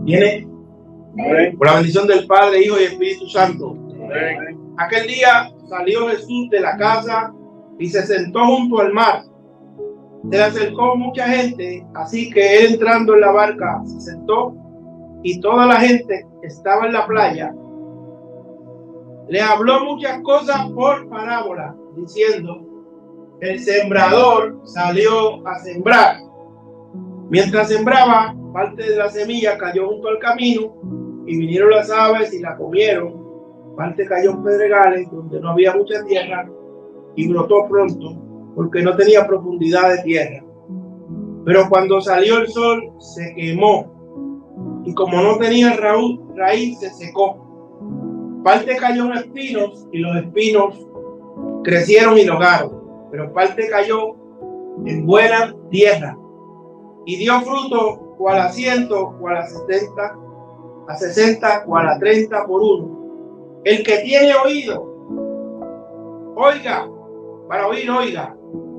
Viene por la bendición del Padre, Hijo y Espíritu Santo. Aquel día salió Jesús de la casa y se sentó junto al mar. Se le acercó mucha gente, así que él, entrando en la barca, se sentó, y toda la gente que estaba en la playa le habló muchas cosas por parábola, diciendo: el sembrador salió a sembrar. Mientras sembraba, parte de la semilla cayó junto al camino, y vinieron las aves y la comieron. Parte cayó en pedregales, donde no había mucha tierra, y brotó pronto, porque no tenía profundidad de tierra. Pero cuando salió el sol, se quemó, y como no tenía raíz, se secó. Parte cayó en espinos, y los espinos crecieron y lo ahogaron. Pero parte cayó en buena tierra, y dio fruto, cual a 100, cual a 70, a 60, cual a 30 por uno. El que tiene oído, oiga. Para oír, oiga.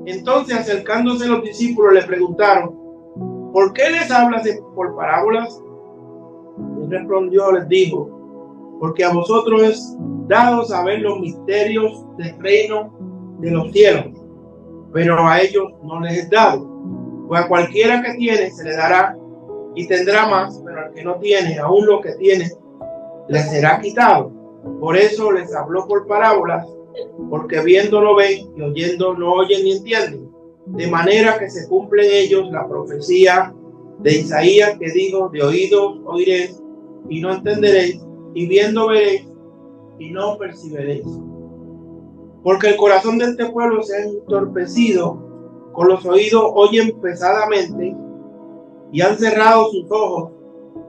Entonces, acercándose los discípulos, le preguntaron: ¿por qué les hablas por parábolas? Él respondió, les dijo: porque a vosotros es dado saber los misterios del reino de los cielos, pero a ellos no les es dado. Pues a cualquiera que tiene se le dará y tendrá más, pero al que no tiene, aún lo que tiene le será quitado. Por eso les habló por parábolas, porque viendo no ven y oyendo no oyen ni entienden, de manera que se cumple en ellos la profecía de Isaías, que dijo: de oídos oiréis y no entenderéis, y viendo veréis y no percibiréis. Porque el corazón de este pueblo se ha entorpecido, con los oídos oyen pesadamente, y han cerrado sus ojos,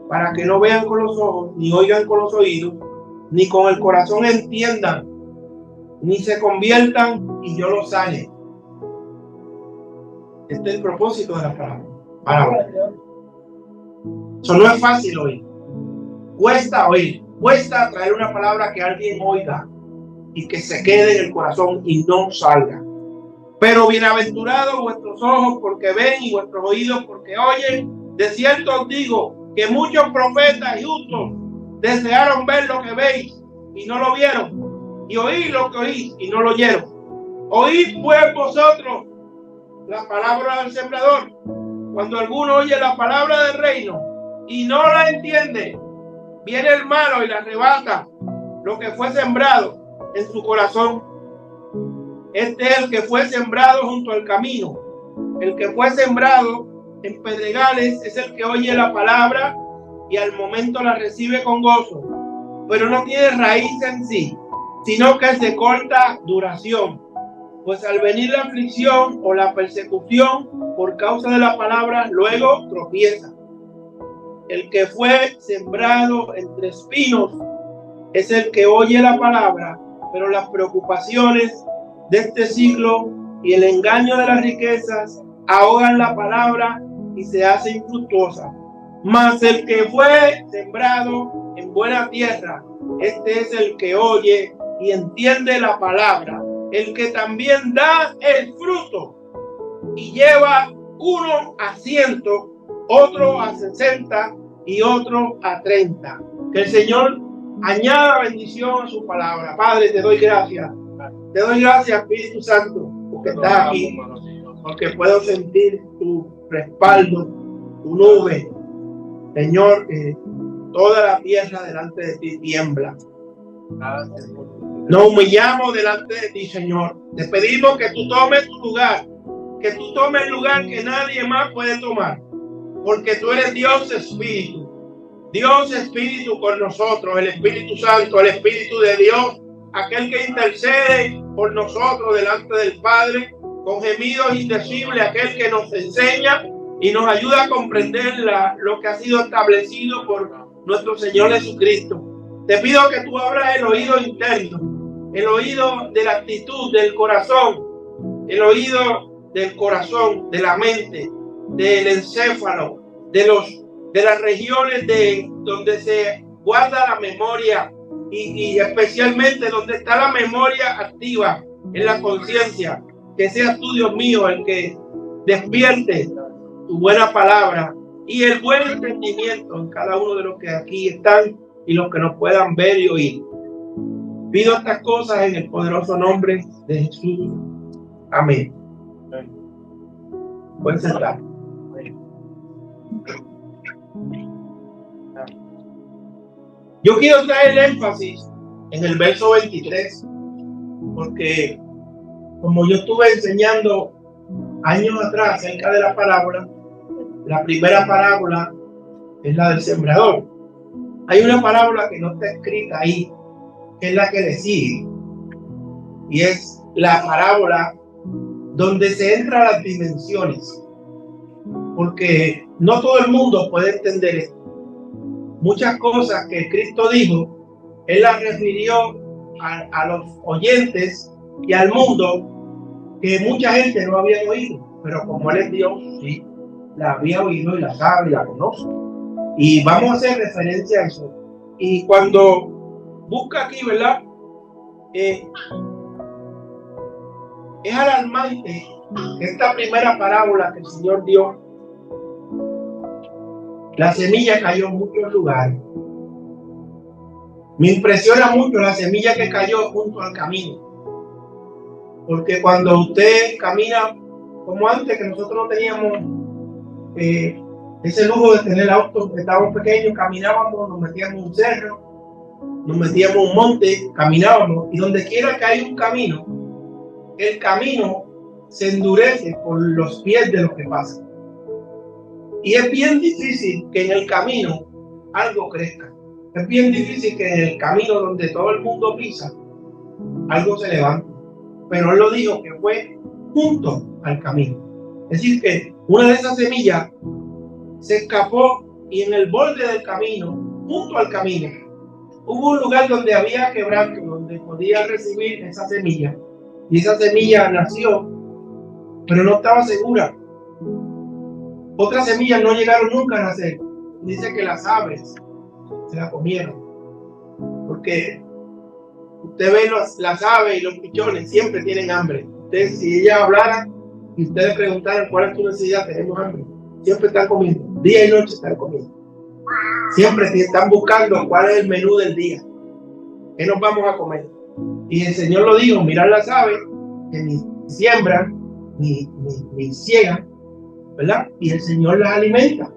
para que no vean con los ojos, ni oigan con los oídos, ni con el corazón entiendan, ni se conviertan y yo los sane. Este es el propósito de la palabra. Eso no es fácil oír. Cuesta oír. Cuesta traer una palabra que alguien oiga y que se quede en el corazón y no salga. Pero bienaventurados vuestros ojos porque ven y vuestros oídos porque oyen. De cierto os digo que muchos profetas y justos desearon ver lo que veis y no lo vieron, y oír lo que oís y no lo oyeron. Oíd pues vosotros la palabra del sembrador. Cuando alguno oye la palabra del reino y no la entiende, viene el malo y la arrebata lo que fue sembrado en su corazón. Este es el que fue sembrado junto al camino. El que fue sembrado en pedregales es el que oye la palabra y al momento la recibe con gozo, pero no tiene raíz en sí, sino que se corta duración. Pues al venir la aflicción o la persecución por causa de la palabra, luego tropieza. El que fue sembrado entre espinos es el que oye la palabra, pero las preocupaciones de este siglo y el engaño de las riquezas ahogan la palabra y se hace infructuosa. Mas el que fue sembrado en buena tierra, este es el que oye y entiende la palabra, el que también da el fruto y lleva uno a 100, otro a 60 y otro a 30. Que el Señor añada bendición a su palabra. Padre, te doy gracias. Te doy gracias, Espíritu Santo, porque estás aquí, porque puedo sentir tu respaldo, tu nube. Señor, toda la tierra delante de ti tiembla. Nos humillamos delante de ti, Señor. Te pedimos que tú tomes tu lugar, que tú tomes el lugar que nadie más puede tomar, porque tú eres Dios Espíritu. Dios Espíritu con nosotros, el Espíritu Santo, el Espíritu de Dios, aquel que intercede por nosotros delante del Padre con gemidos indecibles, aquel que nos enseña y nos ayuda a comprender lo que ha sido establecido por nuestro Señor Jesucristo. Te pido que tú abras el oído interno, el oído de la actitud del corazón, el oído del corazón, de la mente, del encéfalo, de las regiones donde se guarda la memoria y especialmente donde está la memoria activa en la conciencia. Que seas tú, Dios mío, el que despierte tu buena palabra y el buen entendimiento en cada uno de los que aquí están y los que nos puedan ver y oír. Pido estas cosas en el poderoso nombre de Jesús. Amén. Pueden sentar. Yo quiero traer énfasis en el verso 23, porque como yo estuve enseñando años atrás acerca de la parábola, la primera parábola es la del sembrador. Hay una parábola que no está escrita ahí, que es la que le sigue, y es la parábola donde se entran las dimensiones, porque no todo el mundo puede entender esto. Muchas cosas que Cristo dijo, Él las refirió a los oyentes y al mundo que mucha gente no había oído, pero como Él es Dios, sí, la había oído y la sabe y la conoce. Y vamos a hacer referencia a eso. Y cuando busca aquí, ¿verdad? Es alarmante que esta primera parábola que el Señor dio, la semilla cayó en muchos lugares. Me impresiona mucho la semilla que cayó junto al camino. Porque cuando usted camina, como antes, que nosotros no teníamos ese lujo de tener autos, estábamos pequeños, caminábamos, nos metíamos en un cerro, nos metíamos en un monte, caminábamos, y donde quiera que hay un camino, el camino se endurece por los pies de los que pasan. Y es bien difícil que en el camino algo crezca. Es bien difícil que en el camino donde todo el mundo pisa, algo se levante. Pero Él lo dijo que fue junto al camino. Es decir, que una de esas semillas se escapó y en el borde del camino, junto al camino, hubo un lugar donde había quebranto, donde podía recibir esa semilla. Y esa semilla nació, pero no estaba segura. Otras semillas no llegaron nunca a nacer. Dice que las aves se la comieron. Porque usted ve las aves y los pichones siempre tienen hambre. Ustedes, si ellas hablaran y ustedes preguntaran cuál es tu necesidad, tenemos hambre. Siempre están comiendo. Día y noche están comiendo. Siempre están buscando cuál es el menú del día. ¿Qué nos vamos a comer? Y el Señor lo dijo, mirad las aves que ni siembran ni ciegan, ¿verdad? Y el Señor las alimenta.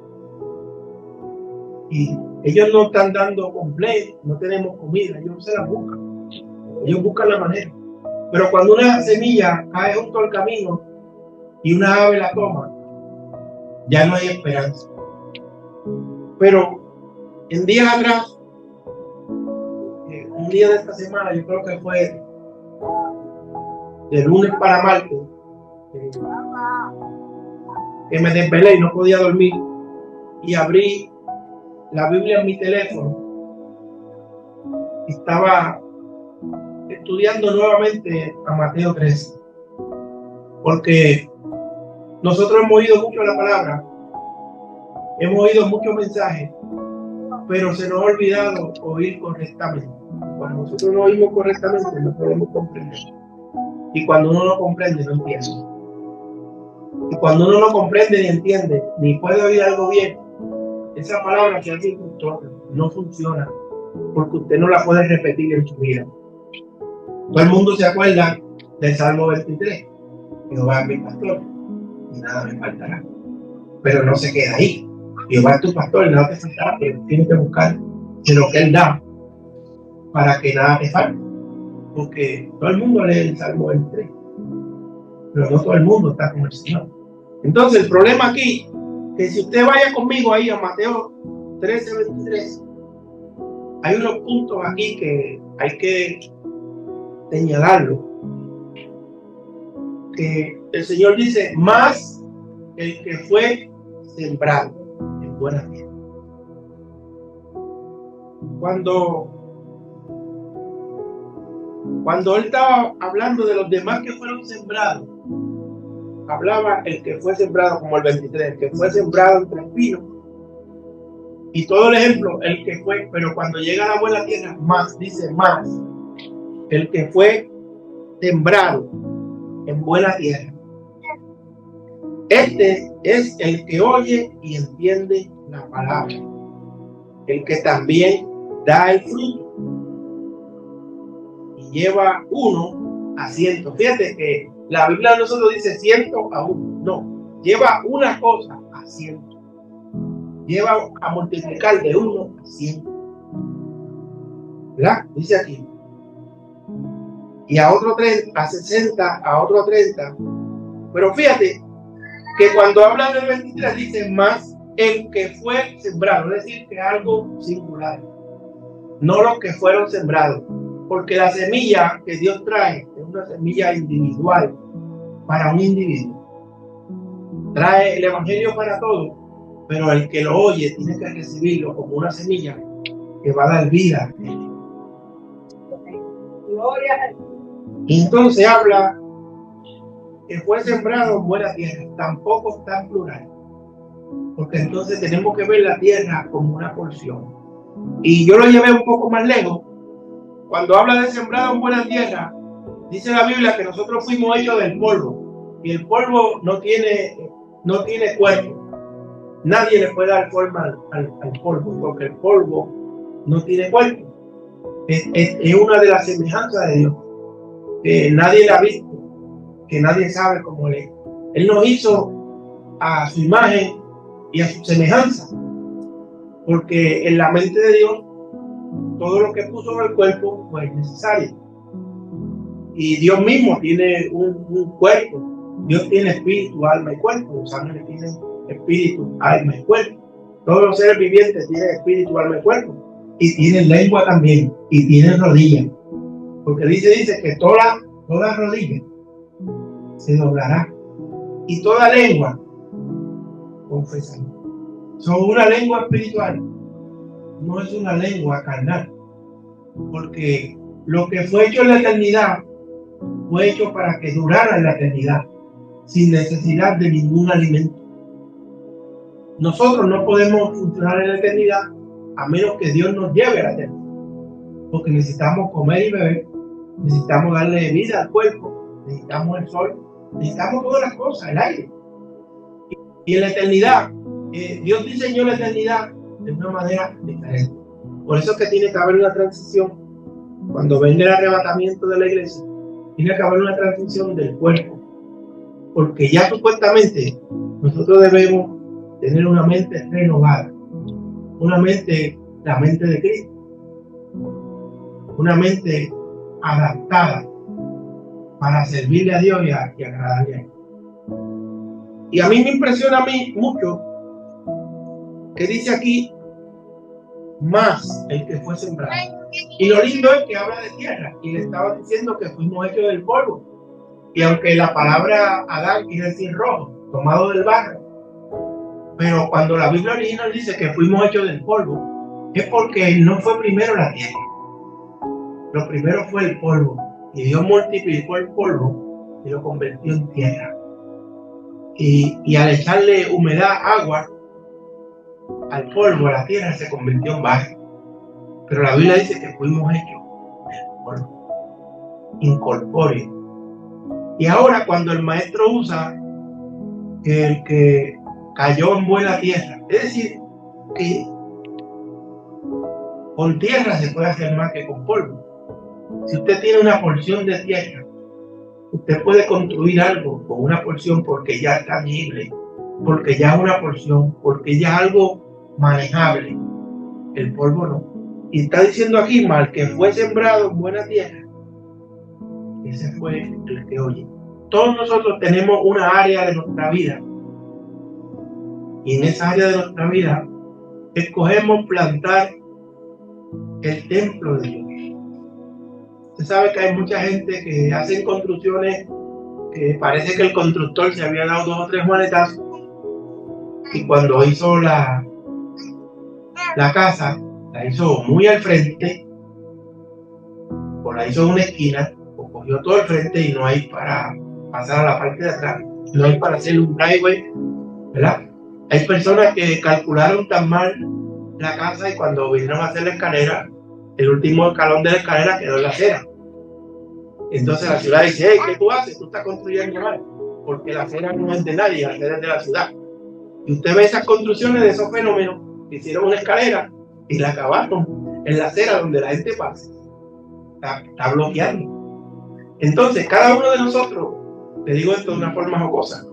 Y ellos no están dando completo, no tenemos comida, ellos se las buscan. Ellos buscan la manera. Pero cuando una semilla cae junto al camino y una ave la toma, ya no hay esperanza. Pero en días atrás, un día de esta semana, yo creo que fue de lunes para martes, que me desvelé y no podía dormir, y abrí la Biblia en mi teléfono. Estaba estudiando nuevamente a Mateo 13, porque nosotros hemos oído mucho la palabra, hemos oído muchos mensajes, pero se nos ha olvidado oír correctamente. Cuando nosotros no oímos correctamente, no podemos comprender. Y cuando uno no comprende, no entiende. Y cuando uno no comprende ni entiende, ni puede oír algo bien, esa palabra que hace no funciona, porque usted no la puede repetir en su vida. Todo el mundo se acuerda del Salmo 23. Jehová es mi pastor y nada me faltará. Pero no se queda ahí. Jehová es tu pastor y nada te faltará, pero tienes que buscar de lo que Él da para que nada te falte. Porque todo el mundo lee el Salmo 23, pero no todo el mundo está con el Señor. Entonces el problema aquí, que si usted vaya conmigo ahí a Mateo 13:23, hay unos puntos aquí que hay que señalarlo. Que el Señor dice, más el que fue sembrado en buena tierra. Cuando Él estaba hablando de los demás que fueron sembrados, hablaba el que fue sembrado como el 23, el que fue sembrado entre espinos. Y todo el ejemplo, el que fue, pero cuando llega a la buena tierra, más, dice más, el que fue sembrado en buena tierra. Este es el que oye y entiende la palabra, el que también da el fruto y lleva uno a 100. Fíjate que la Biblia de nosotros dice 100 a 1. No, lleva una cosa a 100. Lleva a multiplicar de 1 a 100. ¿Verdad? Dice aquí. Y a otro 30, a 60, a otro 30. Pero fíjate que cuando habla del 23 dice más el que fue sembrado, es decir, que algo singular, no los que fueron sembrados, porque la semilla que Dios trae es una semilla individual para un individuo. Trae el evangelio para todos, pero el que lo oye tiene que recibirlo como una semilla que va a dar vida. Y entonces habla que fue sembrado en buena tierra, tampoco está en plural, porque entonces tenemos que ver la tierra como una porción. Y yo lo llevé un poco más lejos. Cuando habla de sembrado en buena tierra, dice la Biblia que nosotros fuimos hechos del polvo, y el polvo no tiene cuerpo. Nadie le puede dar forma al polvo, porque el polvo no tiene cuerpo. Es una de las semejanzas de Dios, que nadie la ha visto, que nadie sabe cómo Él es. Él nos hizo a su imagen y a su semejanza, porque en la mente de Dios todo lo que puso en el cuerpo fue necesario. Y Dios mismo tiene un cuerpo. Dios tiene espíritu, alma y cuerpo. Los ángeles tienen espíritu, alma y cuerpo. Todos los seres vivientes tienen espíritu, alma y cuerpo. Y tienen lengua también. Y tienen rodillas. Porque dice que toda rodilla se doblará. Y toda lengua confesará. Son una lengua espiritual. No es una lengua carnal. Porque lo que fue hecho en la eternidad fue hecho para que durara en la eternidad, sin necesidad de ningún alimento. Nosotros no podemos funcionar en la eternidad a menos que Dios nos lleve a la eternidad, porque necesitamos comer y beber, necesitamos darle vida al cuerpo, necesitamos el sol, necesitamos todas las cosas, el aire. Y en la eternidad, Dios diseñó la eternidad de una manera diferente. Por eso es que tiene que haber una transición. Cuando venga el arrebatamiento de la iglesia, tiene que haber una transición del cuerpo, porque ya supuestamente nosotros debemos tener una mente renovada, la mente de Cristo, una mente adaptada para servirle a Dios y agradarle a Él. Y a mí me impresiona mucho que dice aquí más el que fue sembrado. Y lo lindo es que habla de tierra y le estaba diciendo que fuimos hechos del polvo. Y aunque la palabra Adán quiere decir rojo, tomado del barro, pero cuando la Biblia original dice que fuimos hechos del polvo, es porque no fue primero la tierra. Lo primero fue el polvo. Y Dios multiplicó el polvo y lo convirtió en tierra. Y al echarle humedad, agua, al polvo, a la tierra, se convirtió en barro. Pero la Biblia dice que fuimos hechos del polvo, incorpóreo. Y ahora cuando el maestro usa que el que cayó en buena tierra, es decir, que con tierra se puede hacer más que con polvo. Si usted tiene una porción de tierra, usted puede construir algo con una porción porque ya es tangible, porque ya es una porción, porque ya es algo manejable. El polvo no. Y está diciendo aquí, mal que fue sembrado en buena tierra, ese fue el que oye. Todos nosotros tenemos una área de nuestra vida, y en esa área de nuestra vida escogemos plantar el templo de Dios. Usted sabe que hay mucha gente que hace construcciones que parece que el constructor se había dado 2 o 3 manetazos, y cuando hizo la casa, la hizo muy al frente, o la hizo en una esquina, o cogió todo el frente y no hay para pasar a la parte de atrás, no hay para hacer un driveway, ¿verdad? Hay personas que calcularon tan mal la casa y cuando vinieron a hacer la escalera, el último escalón de la escalera quedó en la acera. Entonces la ciudad dice, hey, ¿qué tú haces? Tú estás construyendo mal. porque la acera no es de nadie, la acera es de la ciudad. Y usted ve esas construcciones de esos fenómenos, hicieron una escalera y la acabaron en la acera donde la gente pasa. Está bloqueando. Entonces, cada uno de nosotros, te digo esto de una forma jocosa,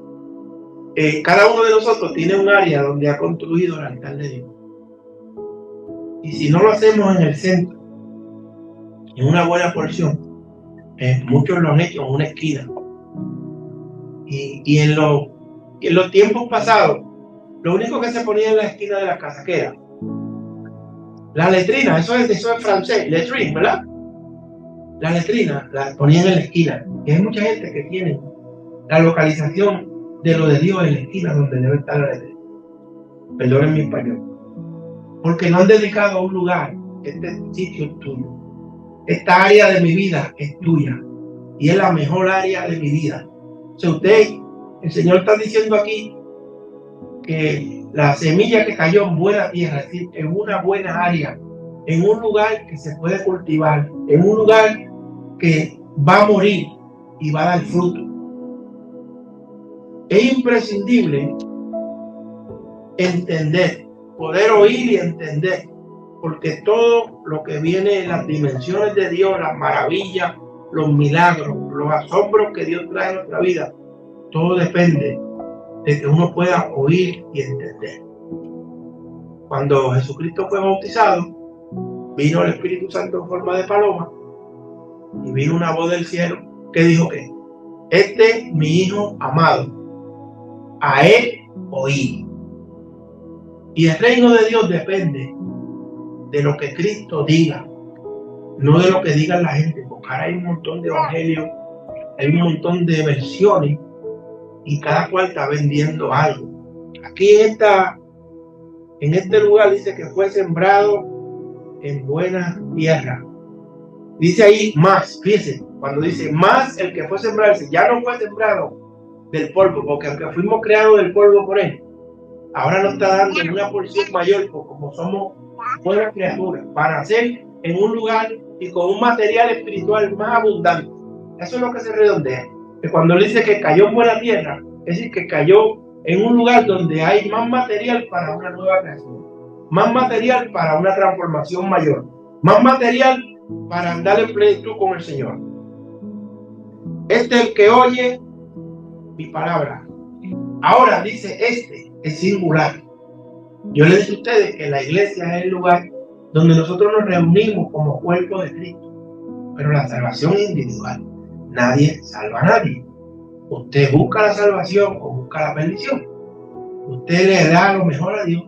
cada uno de nosotros tiene un área donde ha construido el altar de Dios. Y si no lo hacemos en el centro, en una buena porción, muchos lo han hecho en una esquina. Y en los tiempos pasados, lo único que se ponía en la esquina de la casa, ¿qué era? La letrina, eso es francés, letrine, ¿verdad? La letrina la ponían en la esquina. Y hay mucha gente que tiene la localización de lo de Dios en la esquina donde debe estar la letrina. Perdonen mi español. Porque no han dedicado a un lugar. Este sitio es tuyo. Esta área de mi vida es tuya. Y es la mejor área de mi vida. O sea, el Señor está diciendo aquí que la semilla que cayó en buena tierra, es decir, en una buena área, en un lugar que se puede cultivar, en un lugar que va a morir y va a dar fruto. Es imprescindible entender, poder oír y entender, porque todo lo que viene en las dimensiones de Dios, las maravillas, los milagros, los asombros que Dios trae a nuestra vida, todo depende de que uno pueda oír y entender. Cuando Jesucristo fue bautizado, vino el Espíritu Santo en forma de paloma y vino una voz del cielo que dijo que este es mi Hijo amado, a él oí. Y el reino de Dios depende de lo que Cristo diga, no de lo que diga la gente, porque ahora hay un montón de evangelios, hay un montón de versiones y cada cual está vendiendo algo. Aquí en este lugar dice que fue sembrado en buena tierra. Dice ahí más, fíjense, cuando dice más el que fue sembrado, ya no fue sembrado del polvo, porque aunque fuimos creados del polvo por él, ahora nos está dando una porción mayor, porque como somos buenas criaturas, para nacer en un lugar y con un material espiritual más abundante. Eso es lo que se redondea. Que cuando él dice que cayó en buena tierra, es decir, que cayó en un lugar donde hay más material para una nueva creación, más material para una transformación mayor, más material para andar en plenitud con el Señor. Este es el que oye mi palabra. Ahora dice es singular. Yo les dije a ustedes que la iglesia es el lugar donde nosotros nos reunimos como cuerpo de Cristo, pero la salvación es individual. Nadie salva a nadie. Usted busca la salvación o busca la bendición. Usted le da lo mejor a Dios.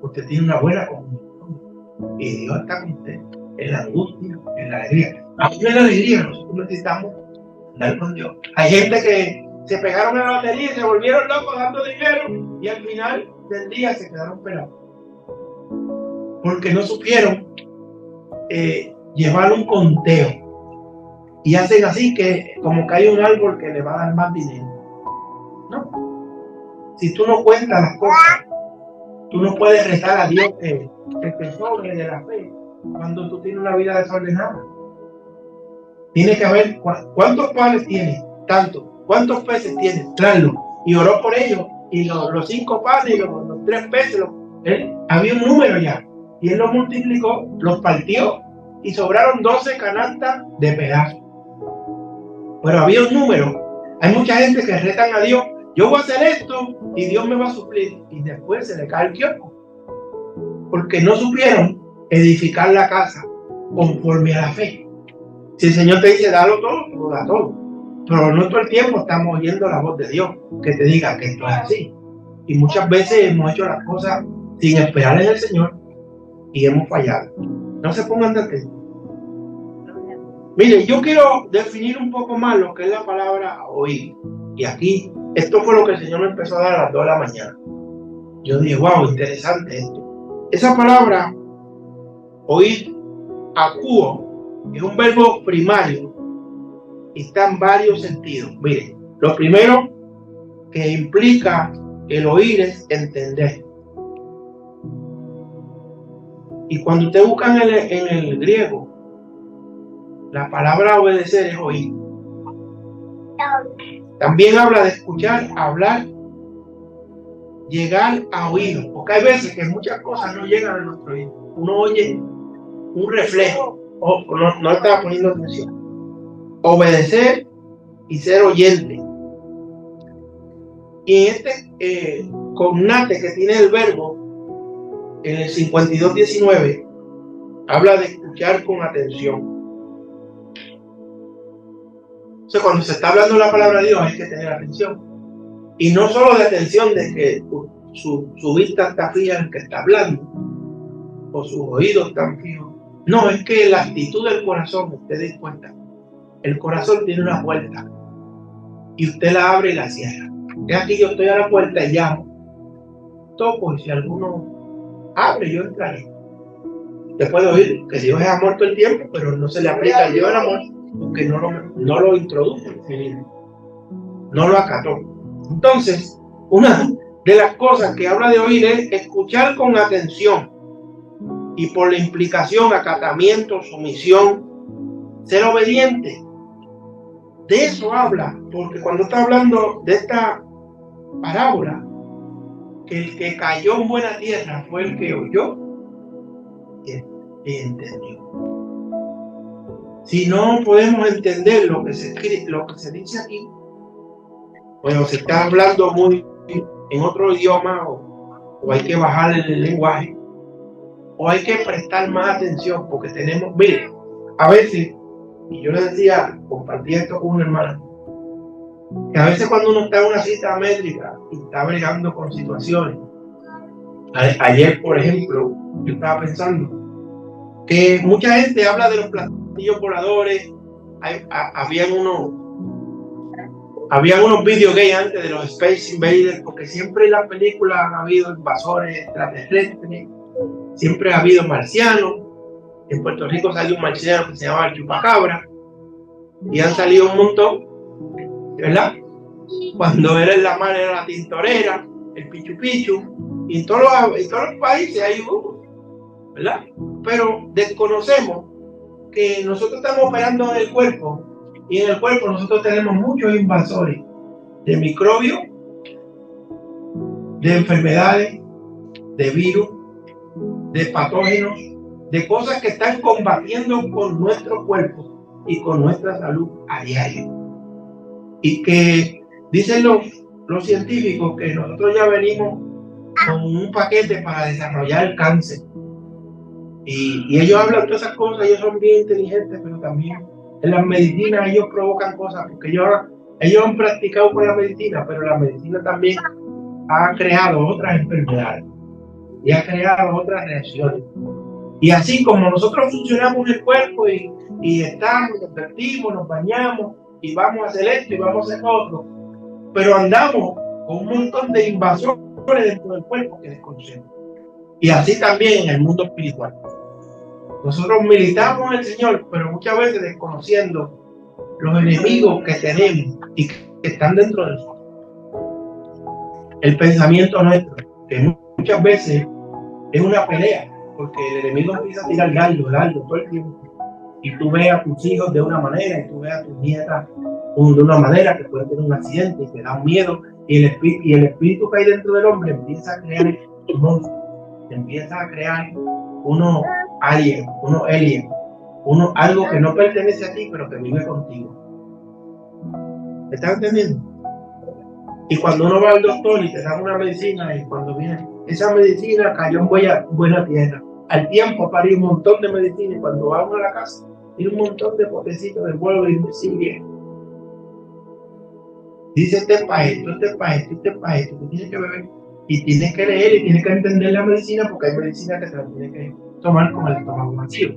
Usted tiene una buena comunión y Dios está con usted en la angustia, en la alegría. Aún en la alegría nosotros necesitamos andar con Dios. Hay gente que se pegaron en la lotería y se volvieron locos dando dinero y al final del día se quedaron pelados porque no supieron llevar un conteo y hacen así que como que hay un árbol que le va a dar más dinero. No, si tú no cuentas las cosas, tú no puedes rezar a Dios que te sobre de la fe cuando tú tienes una vida desordenada. Tiene que ver cuántos panes tienes, tanto, cuántos peces tienes, tráelo. Y oró por ellos, y los 5 panes y los 3 peces, había un número ya, y él los multiplicó, los partió, y sobraron 12 canastas de pedazos. Pero había un número. Hay mucha gente que retan a Dios, yo voy a hacer esto, y Dios me va a suplir, y después se le cae el kiosco, porque no supieron edificar la casa conforme a la fe. Si el Señor te dice, dalo todo, lo da todo. Pero no todo el tiempo estamos oyendo la voz de Dios que te diga que esto es así. Y muchas veces hemos hecho las cosas sin esperar en el Señor y hemos fallado. No se pongan de atentos. Mire, yo quiero definir un poco más lo que es la palabra oír. Y aquí, esto fue lo que el Señor me empezó a dar a las 2 de la mañana. Yo dije, wow, interesante esto. Esa palabra, oír, acuo, es un verbo primario y está en varios sentidos. Mire, lo primero que implica el oír es entender. Y cuando usted busca en el griego, la palabra obedecer es oír. También habla de escuchar, hablar, llegar a oídos, porque hay veces que muchas cosas no llegan a nuestro oído. Uno oye un reflejo, o no está poniendo atención. Obedecer y ser oyente. Y en este cognate que tiene el verbo, en el 52:19, habla de escuchar con atención. O sea, cuando se está hablando la palabra de Dios hay que tener atención. Y no solo de atención de que su vista está fija en el que está hablando, o sus oídos están fijos. No, es que la actitud del corazón, usted dé cuenta. El corazón tiene una puerta y usted la abre y la cierra. Es aquí yo estoy a la puerta y llamo. Toco y si alguno abre, yo entraré. Usted puede oír que Dios es amor todo el tiempo, pero no se le aplica el Dios del amor porque no lo introdujo, no lo acató. Entonces, una de las cosas que habla de oír es escuchar con atención y por la implicación, acatamiento, sumisión, ser obediente. De eso habla, porque cuando está hablando de esta parábola, que el que cayó en buena tierra fue el que oyó y entendió. Si no podemos entender lo que se dice aquí, bueno, se está hablando muy en otro idioma, o hay que bajar el lenguaje, o hay que prestar más atención, porque tenemos, mire, a veces, y yo le decía, compartí esto con una hermana, que a veces cuando uno está en una cita métrica y está bregando con situaciones, ayer, por ejemplo, yo estaba pensando que mucha gente habla de los platillos voladores. Habían unos video games antes de los Space Invaders, porque siempre en las películas han habido invasores extraterrestres, siempre ha habido marcianos. En Puerto Rico salió un marciano que se llamaba el chupacabra, y han salido un montón, ¿verdad? Cuando era en la mar era la tintorera, el pichu pichu, y en todos los países hay uno, ¿verdad? Pero desconocemos que nosotros estamos operando en el cuerpo, y en el cuerpo nosotros tenemos muchos invasores de microbios, de enfermedades, de virus, de patógenos, de cosas que están combatiendo con nuestro cuerpo y con nuestra salud a diario. Y que dicen los científicos que nosotros ya venimos con un paquete para desarrollar el cáncer. Y ellos hablan de todas esas cosas, ellos son bien inteligentes, pero también en las medicinas ellos provocan cosas, porque ellos han practicado con la medicina, pero la medicina también ha creado otras enfermedades y ha creado otras reacciones. Y así como nosotros funcionamos en el cuerpo y estamos, nos vestimos, nos bañamos y vamos a hacer esto y vamos a hacer otro, pero andamos con un montón de invasores dentro del cuerpo que desconocemos. Y así también en el mundo espiritual. Nosotros militamos en el Señor, pero muchas veces desconociendo los enemigos que tenemos y que están dentro de nosotros. El pensamiento nuestro, que muchas veces es una pelea, porque el enemigo empieza a tirar dardo todo el tiempo. Y tú ves a tus hijos de una manera, y tú ves a tus nietas de una manera, que puede tener un accidente y te da un miedo, y el espíritu que hay dentro del hombre empieza a crear un monstruo, empieza a crear uno alien, algo que no pertenece a ti, pero que vive contigo. ¿Me estás entendiendo? Y cuando uno va al doctor y te dan una medicina, y cuando viene esa medicina cayó en buena tierra, al tiempo parió un montón de medicina, y cuando vamos a la casa tiene un montón de potecitos de huevo y de sigue. Dice, este es para esto, tú tienes que beber y tienes que leer y tienes que entender la medicina, porque hay medicina que se la tienes que tomar con el estómago vacío,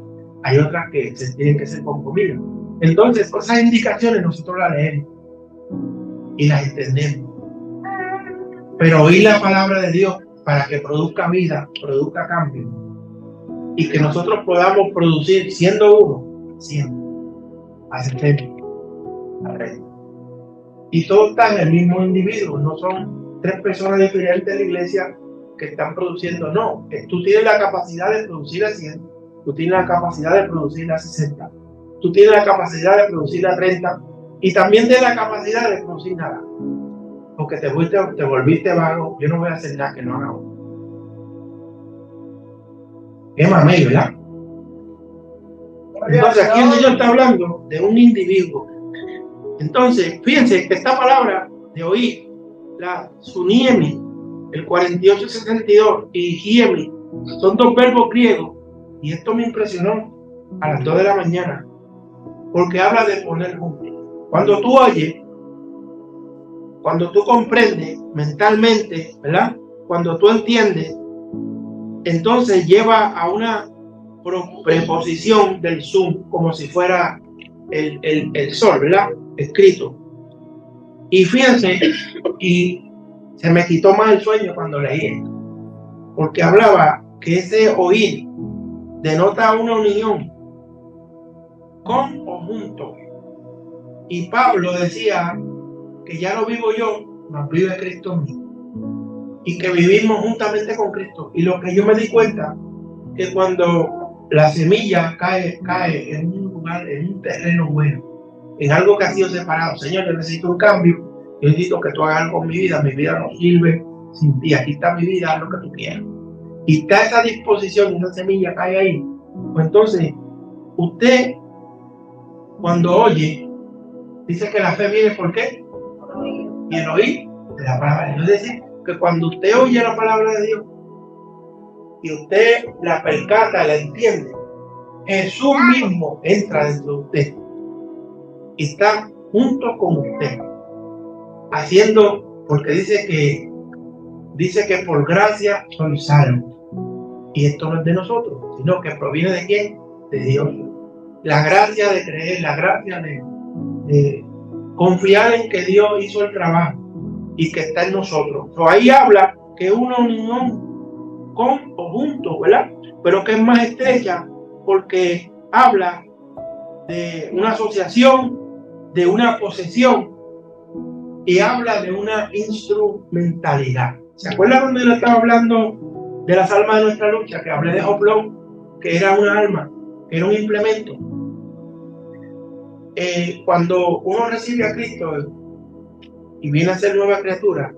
hay otras que se tienen que hacer con comida. Entonces esas indicaciones nosotros las leemos y las entendemos, pero oír la palabra de Dios para que produzca vida, produzca cambio, y que nosotros podamos producir siendo uno, siempre hacemos y todo está en el mismo individuo, no son tres personas diferentes de la iglesia que están produciendo, no, tú tienes la capacidad de producir a 100, tú tienes la capacidad de producir a 60, tú tienes la capacidad de producir a 30, Y también de la capacidad de no sin nada. Porque te volviste vago, yo no voy a hacer nada que no haga uno. Es mamey, ¿verdad? Entonces aquí el Señor está hablando de un individuo. Entonces, fíjense que esta palabra de oír, la suniemi, el 4862 y hiemi, son dos verbos griegos. Y esto me impresionó a las 2 de la mañana, porque habla de poner juntos. Cuando tú oyes, cuando tú comprendes mentalmente, ¿verdad? Cuando tú entiendes, entonces lleva a una preposición del zoom, como si fuera el sol, ¿verdad? Escrito. Y fíjense, y se me quitó más el sueño cuando leí esto, porque hablaba que ese oír denota una unión con o junto. Y Pablo decía que ya no vivo yo, mas vive Cristo en mí. Y que vivimos juntamente con Cristo. Y lo que yo me di cuenta, que cuando la semilla cae en un lugar, en un terreno bueno, en algo que ha sido separado, Señor, yo necesito un cambio, yo necesito que tú hagas algo con mi vida no sirve sin ti, aquí está mi vida, haz lo que tú quieras. Y está esa disposición, esa semilla cae ahí. Pues entonces, usted, cuando oye, dice que la fe viene ¿por qué? Y el oír de la palabra de Dios. Es decir, que cuando usted oye la palabra de Dios y usted la percata, la entiende, Jesús mismo entra dentro de usted y está junto con usted, haciendo, porque dice que por gracia soy salvo. Y esto no es de nosotros, sino que proviene de ¿quién? De Dios. La gracia de creer, la gracia de confiar en que Dios hizo el trabajo y que está en nosotros. Ahí habla que una unión con o junto, ¿verdad? Pero que es más estrecha porque habla de una asociación, de una posesión y habla de una instrumentalidad. ¿Se acuerdan cuando yo estaba hablando de las almas de nuestra lucha? Que hablé de Joplón, que era una alma, que era un implemento. Cuando uno recibe a Cristo y viene a ser nueva criatura,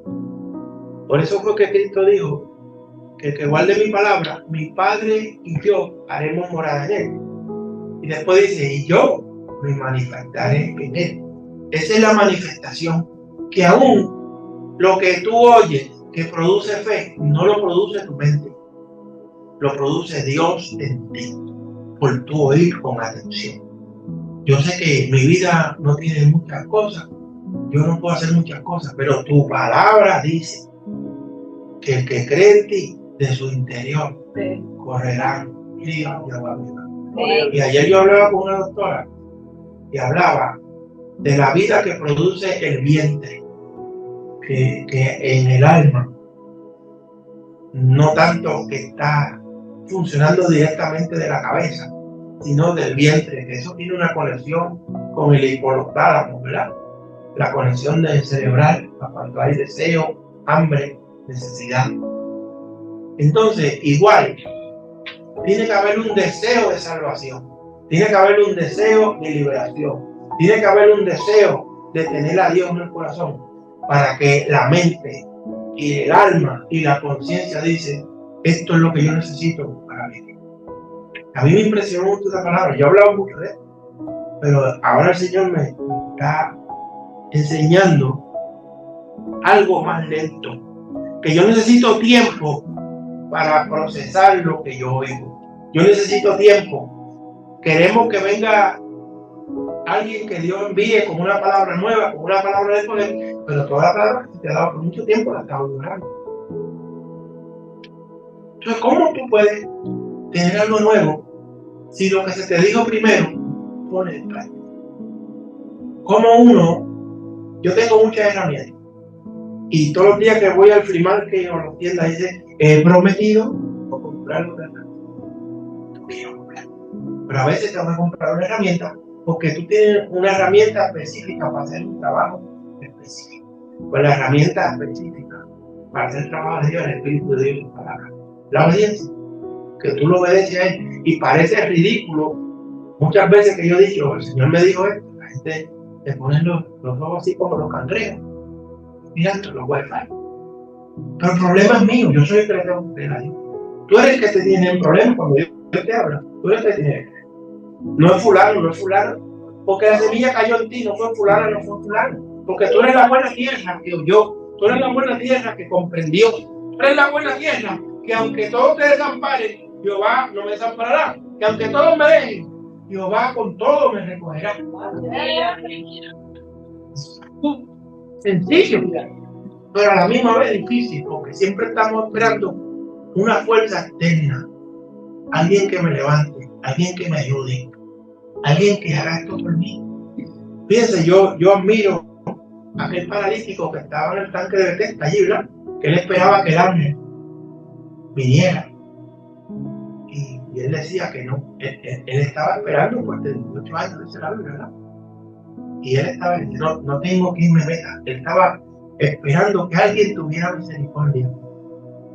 por eso fue que Cristo dijo que el que guarde mi palabra, mi Padre y yo haremos morada en él. Y después dice, y yo me manifestaré en él. Esa es la manifestación, que aún lo que tú oyes que produce fe, no lo produce tu mente, lo produce Dios en ti, por tu oír con atención. Yo sé que mi vida no tiene muchas cosas, yo no puedo hacer muchas cosas, pero tu palabra dice que el que cree en ti, de su interior, correrán ríos de agua viva. Y ayer yo hablaba con una doctora y hablaba de la vida que produce el vientre, que en el alma, no tanto que está funcionando directamente de la cabeza, sino del vientre, que eso tiene una conexión con el hipotálamo, ¿verdad? La conexión del cerebral, cuando hay deseo, hambre, necesidad. Entonces, igual, tiene que haber un deseo de salvación, tiene que haber un deseo de liberación, tiene que haber un deseo de tener a Dios en el corazón, para que la mente y el alma y la conciencia dice, esto es lo que yo necesito para vivir. A mí me impresionó mucho esta palabra, yo he hablado mucho de esto, pero ahora el Señor me está enseñando algo más lento, que yo necesito tiempo para procesar lo que yo oigo. Yo necesito tiempo. Queremos que venga alguien que Dios envíe con una palabra nueva, con una palabra de poder, pero toda la palabra que te ha dado por mucho tiempo la estás ignorando. Entonces, ¿cómo tú puedes tener algo nuevo si lo que se te dijo primero pone en práctica? Como yo tengo muchas herramientas y todos los días que voy al free market o a la tienda dice, he prometido comprar una herramienta. No quiero comprar. Pero a veces tengo que comprar una herramienta porque tú tienes una herramienta específica para hacer un trabajo específico. Pues la herramienta específica para hacer el trabajo de Dios, el Espíritu de Dios, su palabra. La obediencia, que tú lo obedeces a Él. Y parece ridículo muchas veces que yo he dicho, el Señor me dijo esto, la gente te pones los ojos así como los cangrejos, mirando los wifi. Pero el problema es mío, yo soy el que le tengo que creer a Dios. Tú eres el que te tiene el problema cuando Dios te habla. Tú eres el que tiene que creer. No es fulano, no es fulano. Porque la semilla cayó en ti, no fue fulano, no fue fulano. Porque tú eres la buena tierra que oyó. Tú eres la buena tierra que comprendió. Tú eres la buena tierra que aunque todos te desamparen, Jehová no me desamparará. Que aunque todos me dejen, Jehová con todo me recogerá. Sencillo, pero a la misma vez difícil, porque siempre estamos esperando una fuerza externa, alguien que me levante, alguien que me ayude, alguien que haga esto por mí. Fíjense, yo admiro a aquel paralítico que estaba en el tanque de Bethesda allí, ¿verdad? Que él esperaba que el ángel viniera. Y él decía que no. Él estaba esperando por 38 años de ser ángel, ¿verdad? Y él estaba diciendo, no tengo quien me meta. Él estaba esperando que alguien tuviera misericordia.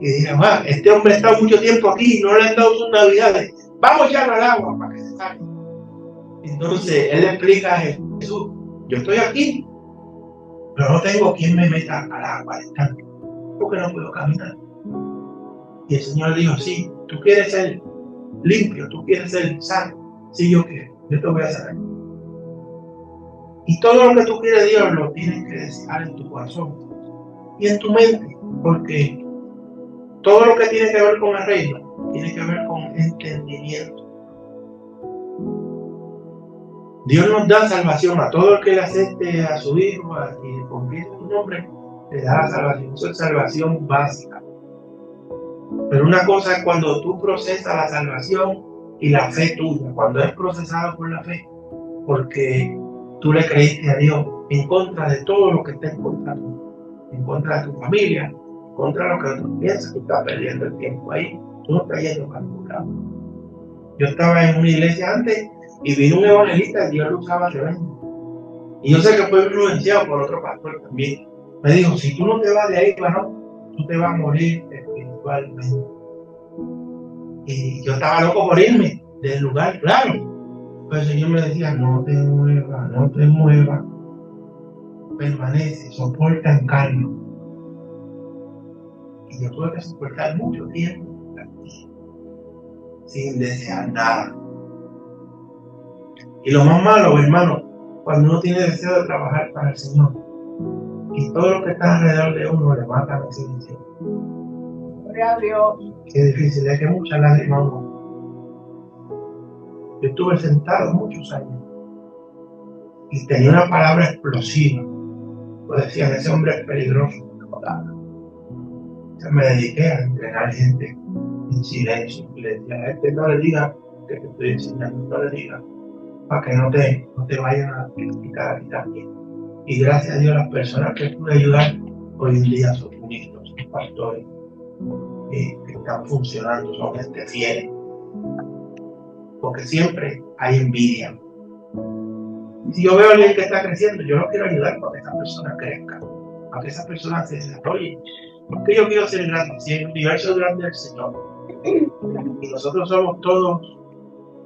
Y dijera, este hombre ha estado mucho tiempo aquí, no le han dado sus navidades. Vamos ya al agua para que se salga. Entonces él le explica a Jesús, yo estoy aquí, pero no tengo quien me meta al agua al estanque, porque no puedo caminar. Y el Señor le dijo, sí, tú quieres ser limpio, tú quieres ser sano. Sí, yo quiero, yo te voy a sanar. Y todo lo que tú quieres, Dios, lo tienes que desear en tu corazón y en tu mente, porque todo lo que tiene que ver con el reino tiene que ver con entendimiento. Dios nos da salvación a todo el que le acepte a su Hijo y le confiese su nombre, le da la salvación. Eso es salvación básica. Pero una cosa es cuando tú procesas la salvación y la fe tuya, cuando es procesado por la fe, porque tú le creíste a Dios en contra de todo lo que está en contra tuyo, en contra de tu familia, en contra de lo que otros piensan. Tú estás perdiendo el tiempo ahí, tú no estás yendo para ningún lado. Yo estaba en una iglesia antes y vino un evangelista, Dios lo usaba tremendo. Y yo sé que fue influenciado por otro pastor también. Me dijo, si tú no te vas de ahí, varón, tú te vas a morir espiritualmente. Y yo estaba loco por irme del lugar, claro. Pero el Señor me decía, no te muevas, no te muevas. Permanece, soporta en calma. Y yo tuve que soportar mucho tiempo sin desear nada. Y lo más malo, hermano, cuando uno tiene deseo de trabajar para el Señor y todo lo que está alrededor de uno le mata a ese deseo. Gloria a Dios. Qué difícil, es que muchas lágrimas uno. Yo estuve sentado muchos años y tenía una palabra explosiva. Pues decían, ese hombre es peligroso. Entonces me dediqué a entrenar gente en silencio. Y le decía, a este no le diga que te estoy enseñando, no le diga, para que no te vayan a criticar a ti también. Y gracias a Dios las personas que pude ayudar hoy en día son ministros, son pastores que están funcionando, son gente fiel. Porque siempre hay envidia. Y si yo veo a alguien que está creciendo, yo lo quiero ayudar para que esa persona crezca, para que esa persona se desarrolle. Porque yo quiero ser grande, si el universo es grande del Señor. Y nosotros somos todos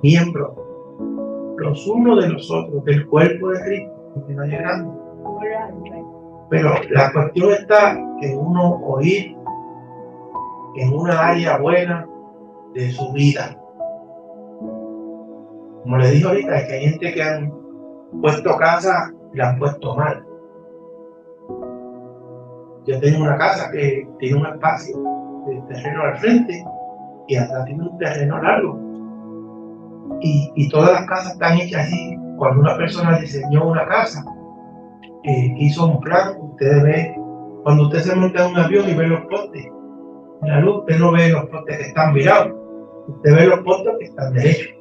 miembros, los unos de los otros, del cuerpo de Cristo, que no es grande. Pero la cuestión está en uno oír en una área buena de su vida. Como le dije ahorita, es que hay gente que han puesto casa y la han puesto mal. Yo tengo una casa que tiene un espacio de terreno al frente y atrás tiene un terreno largo. Y todas las casas están hechas así. Cuando una persona diseñó una casa, hizo un plan, usted ve, cuando usted se monta en un avión y ve los postes en la luz, usted no ve los postes que están virados, usted ve los postes que están derechos.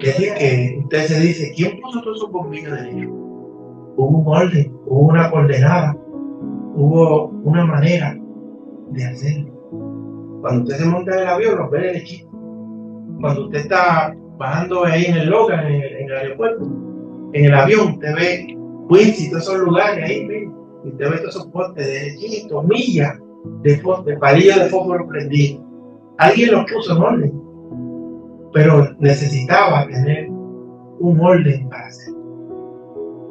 Es decir, que usted se dice, ¿quién puso todos esos bombillos derechos? Hubo un orden, hubo una coordenada, hubo una manera de hacerlo. Cuando usted se monta en el avión, los ve derechitos. Cuando usted está bajando ahí en el Logan, en el aeropuerto, en el avión, usted ve Quincy y todos esos lugares ahí, ¿ve? Y usted ve todos esos postes derechitos, millas de palillos de fósforo prendidos. Alguien los puso en orden, pero necesitaba tener un orden para hacerlo.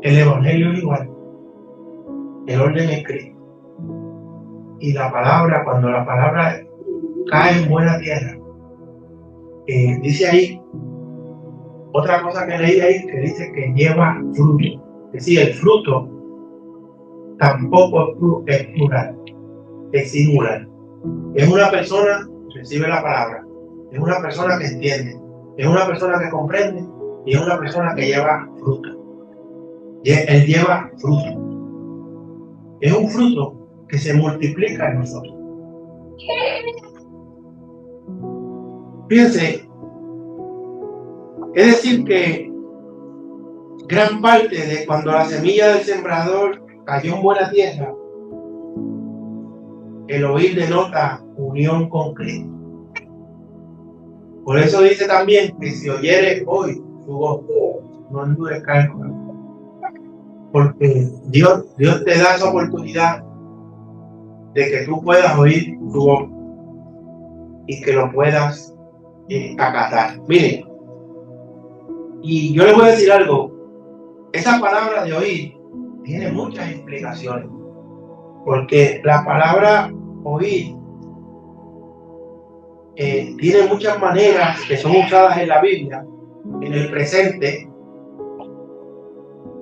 El evangelio es igual. El orden es Cristo. Y la palabra, cuando la palabra cae en buena tierra, dice ahí, otra cosa que leí ahí, que dice que lleva fruto. Es decir, el fruto tampoco es plural, es singular. Es una persona que recibe la palabra, es una persona que entiende, es una persona que comprende y es una persona que lleva fruto. Él lleva fruto. Es un fruto que se multiplica en nosotros. Fíjense, es decir que gran parte de cuando la semilla del sembrador cayó en buena tierra, el oír denota unión con Cristo. Por eso dice también que si oyere hoy su voz, no endurezca el corazón. Porque Dios te da esa oportunidad de que tú puedas oír su voz y que lo puedas acatar. Miren, y yo les voy a decir algo, esa palabra de oír tiene muchas implicaciones, porque la palabra oír tiene muchas maneras que son usadas en la Biblia, en el presente,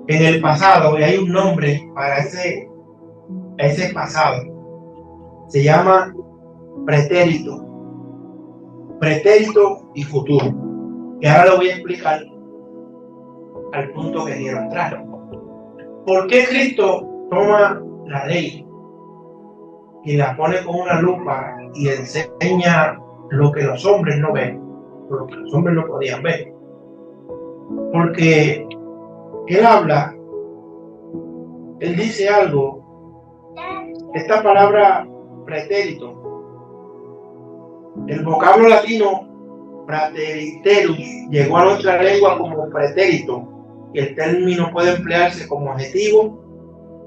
en el pasado, y hay un nombre para ese pasado. Se llama pretérito y futuro. Y ahora lo voy a explicar al punto que quiero entrar. ¿Por qué Cristo toma la ley y la pone con una lupa y enseña lo que los hombres no ven, lo que los hombres no podían ver? Porque él dice algo, esta palabra pretérito, el vocablo latino prateriterus llegó a nuestra lengua como pretérito, y el término puede emplearse como adjetivo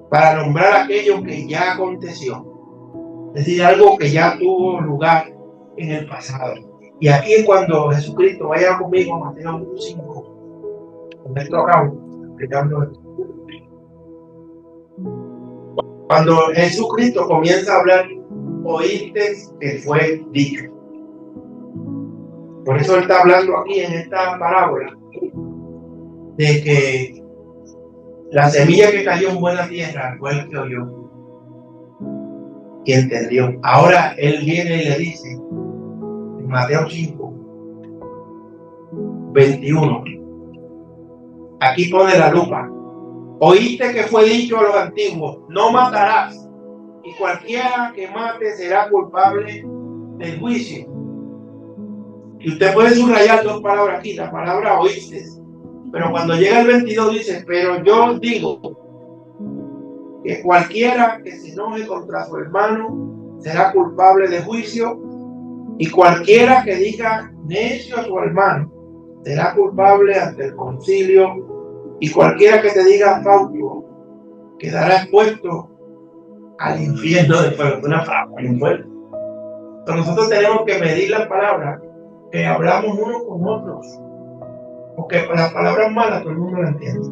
para nombrar aquello que ya aconteció, es decir, algo que ya tuvo lugar en el pasado. Y aquí es cuando Jesucristo, vaya conmigo a Mateo 5, con esto acabo explicando esto. Cuando Jesucristo comienza a hablar, oíste que fue dicho. Por eso él está hablando aquí en esta parábola de que la semilla que cayó en buena tierra fue el que oyó y entendió. Ahora él viene y le dice en Mateo 5, 21, aquí pone la lupa. Oíste que fue dicho a los antiguos, no matarás, y cualquiera que mate será culpable del juicio. Y usted puede subrayar dos palabras aquí, la palabra oíste, pero cuando llega el 22 dice, pero yo digo que cualquiera que se enoje contra su hermano será culpable de juicio, y cualquiera que diga necio a su hermano será culpable ante el concilio, y cualquiera que te diga fausto quedará expuesto al infierno de fuego. Una palabra muy fuerte. Entonces nosotros tenemos que medir las palabras que hablamos unos con otros, porque las palabras malas todo el mundo las entiende,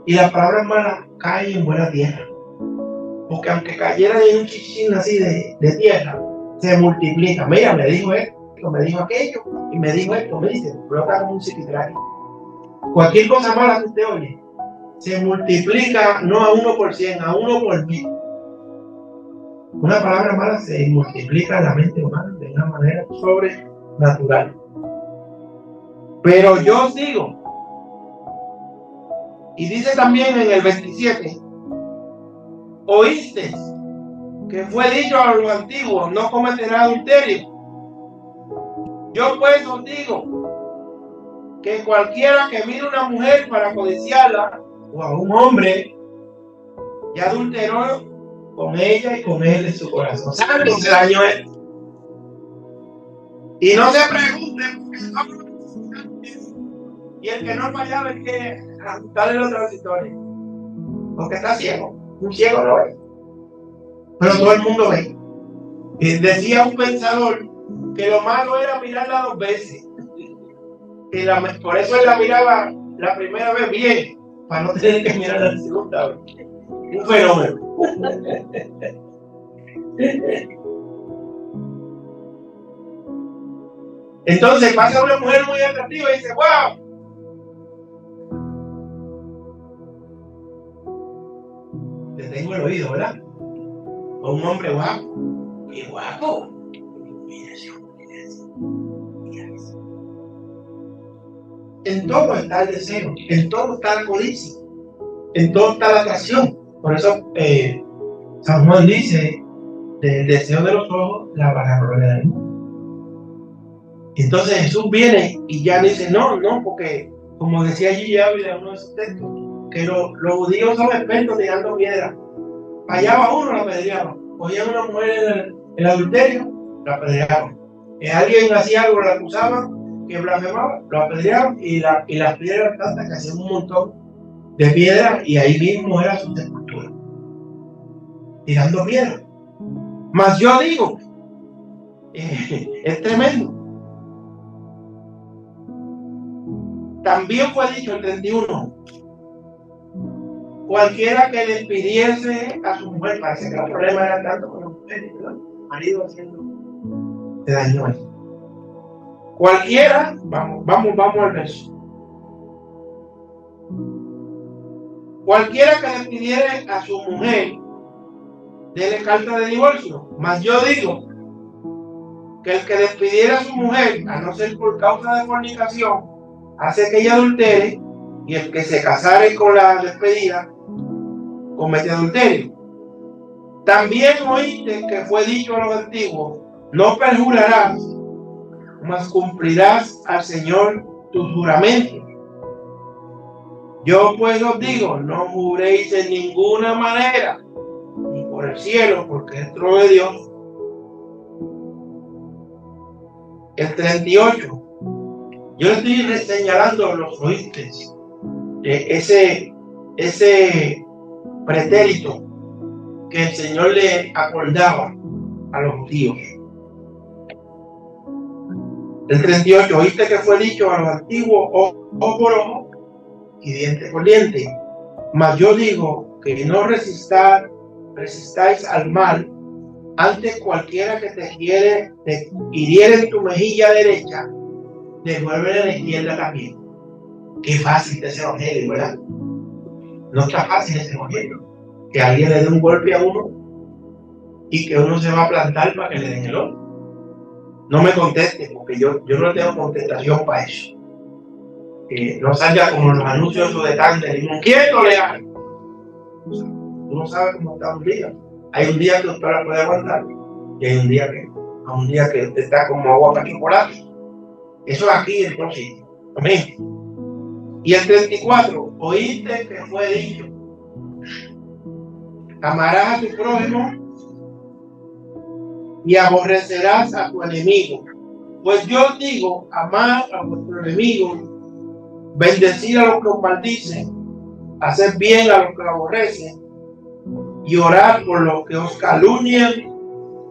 y las palabras malas caen en buena tierra, porque aunque cayera en un chichín así de tierra, se multiplica. Mira, me dijo esto, me dijo aquello, y me dijo esto, me dice, brota como un psiquitrario. Cualquier cosa mala que usted oye se multiplica no a 1 por 100, a 1 por 1000. Una palabra mala se multiplica en la mente humana de una manera sobrenatural. Pero yo os digo, y dice también en el 27, oíste que fue dicho a los antiguos, no cometerás adulterio. Yo pues os digo que cualquiera que mire a una mujer para codiciarla, o a un hombre, ya adulteró con ella y con él en su corazón. ¿Saben lo que dañó él? Y no se pregunten, y el que no fallaba es que ajustarle los transitores, porque está ciego. Un ciego no ve, pero todo el mundo ve. Y decía un pensador que lo malo era mirarla 2 veces. Por eso él la miraba la primera vez bien, para no tener que mirar la segunda vez. Un fenómeno. Entonces pasa una mujer muy atractiva y dice, wow, te tengo el oído, ¿verdad? O un hombre guapo, qué guapo. Mira ese hombre, mira ese. En todo está el deseo, en todo está la codicia, en todo está la atracción. Por eso San Juan dice, del deseo de los ojos, la vanagloria del mundo. Entonces Jesús viene y ya dice, no, porque como decía allí ya en uno de sus textos, que los judíos son expertos tirando piedras. Fallaba uno, la apedreaban. Cogían a una mujer en el adulterio, la apedreaban. Alguien hacía algo, la acusaban, que blasfemaba, lo apedreaban y las piedras tantas que hacían un montón de piedras y ahí mismo era su sepultura. Tirando piedras. Mas yo digo, es tremendo. También fue dicho el 31, cualquiera que despidiese a su mujer, parece que el problema era tanto con las mujeres, ¿verdad? Marido haciendo de daño ahí. Cualquiera, vamos al verso. Cualquiera que despidiere a su mujer, dele carta de divorcio. Mas yo digo que el que despidiera a su mujer, a no ser por causa de fornicación, hace que ella adultere, y el que se casare con la despedida comete adulterio. También oíste que fue dicho a los antiguos, no perjurarás, mas cumplirás al Señor tus juramentos. Yo pues os digo, no juréis en ninguna manera, ni por el cielo, porque es trono de Dios. El 38. Yo estoy señalando los oíste, ese pretérito que el Señor le acordaba a los judíos. El 38, oíste que fue dicho a los antiguos, ojo por ojo y diente por diente. Mas yo digo que no resistáis al mal. Antes cualquiera que te hiriere en tu mejilla derecha, devuélvele la izquierda también. Qué fácil ese evangelio, ¿verdad? No está fácil ese evangelio. Que alguien le dé un golpe a uno y que uno se va a plantar para que le den el otro. No me conteste, porque yo no tengo contestación para eso. No salga como los anuncios de Tandem, inquieto legal. Tú no sabes cómo está un día. Hay un día que usted la puede aguantar y hay un día que usted está como agua para chocolate. Eso aquí entonces. Amén. Y el 34, oíste que fue dicho, amarás a tu prójimo y aborrecerás a tu enemigo. Pues yo digo, amad a vuestro enemigo, bendecir a los que os maldicen, hacer bien a los que os aborrecen y orar por los que os calumnian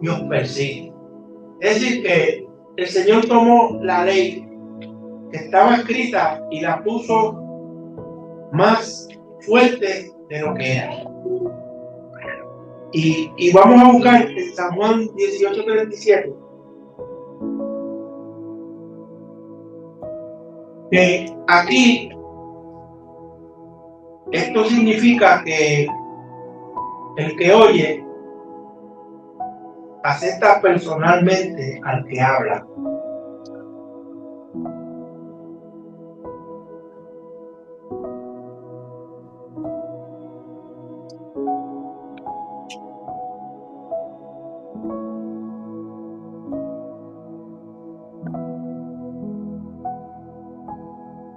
y os persiguen. Es decir, que el Señor tomó la ley que estaba escrita y la puso más fuerte de lo que era. Y vamos a buscar en San Juan 18:37. Que aquí esto significa que el que oye acepta personalmente al que habla.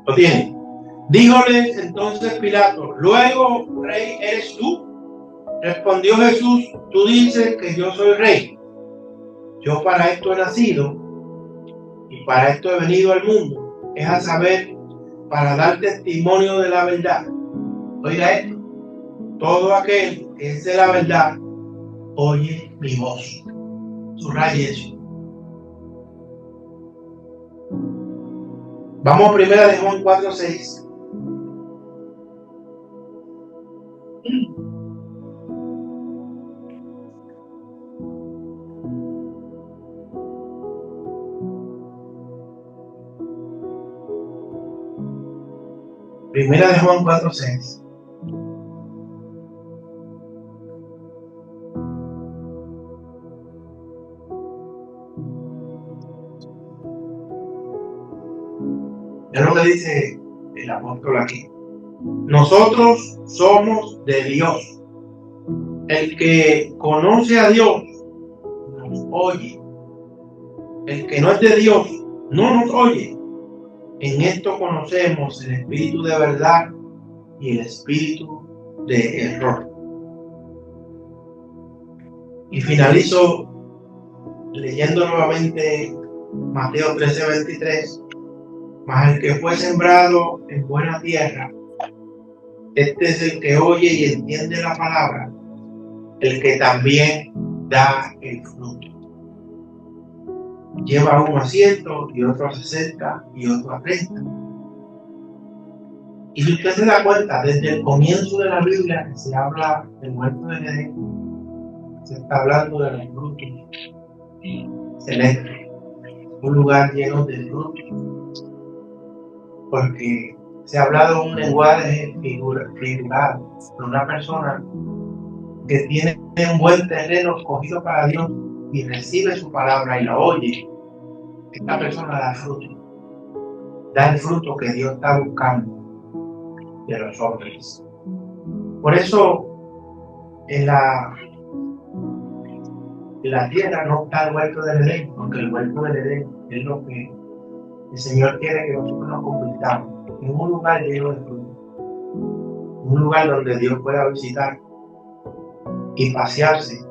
¿Lo tienen? Díjoles entonces Pilato, luego, rey, ¿eres tú? Respondió Jesús, tú dices que yo soy rey. Yo para esto he nacido y para esto he venido al mundo, es a saber, para dar testimonio de la verdad. Oiga esto, todo aquel que es de la verdad, oye mi voz. Subraye eso. Vamos a primera de Juan 4:6. Primera de Juan 4:6. Es lo que dice el apóstol aquí. Nosotros somos de Dios. El que conoce a Dios nos oye. El que no es de Dios no nos oye. En esto conocemos el espíritu de verdad y el espíritu de error. Y finalizo leyendo nuevamente Mateo 13:23. Mas el que fue sembrado en buena tierra, este es el que oye y entiende la palabra, el que también da el fruto. Lleva uno a 100 y otro a 60 y otro a 30. Y si usted se da cuenta, desde el comienzo de la Biblia que se habla del huerto del Edén, se está hablando de los frutos celestes, un lugar lleno de frutos, porque se ha hablado un lenguaje figurado de una persona que tiene un buen terreno escogido para Dios y recibe su palabra y la oye. Esta persona da fruto, da el fruto que Dios está buscando de los hombres. Por eso en la tierra no está el huerto del Edén, porque el huerto del Edén es lo que el Señor quiere que nosotros nos convirtamos en un lugar lleno de fruto, un lugar donde Dios pueda visitar y pasearse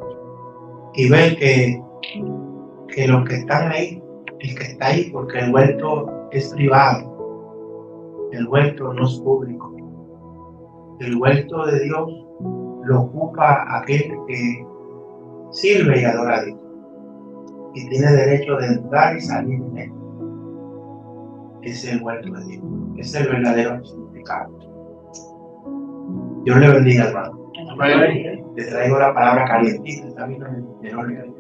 y ver que los que están ahí, el que está ahí, porque el huerto es privado, el huerto no es público, el huerto de Dios lo ocupa aquel que sirve y adora a Dios y tiene derecho de entrar y salir en él. Ese es el huerto de Dios, ese es el verdadero significado. Dios le bendiga, hermano. Le traigo la palabra calientita, está bien, de gloria a Dios.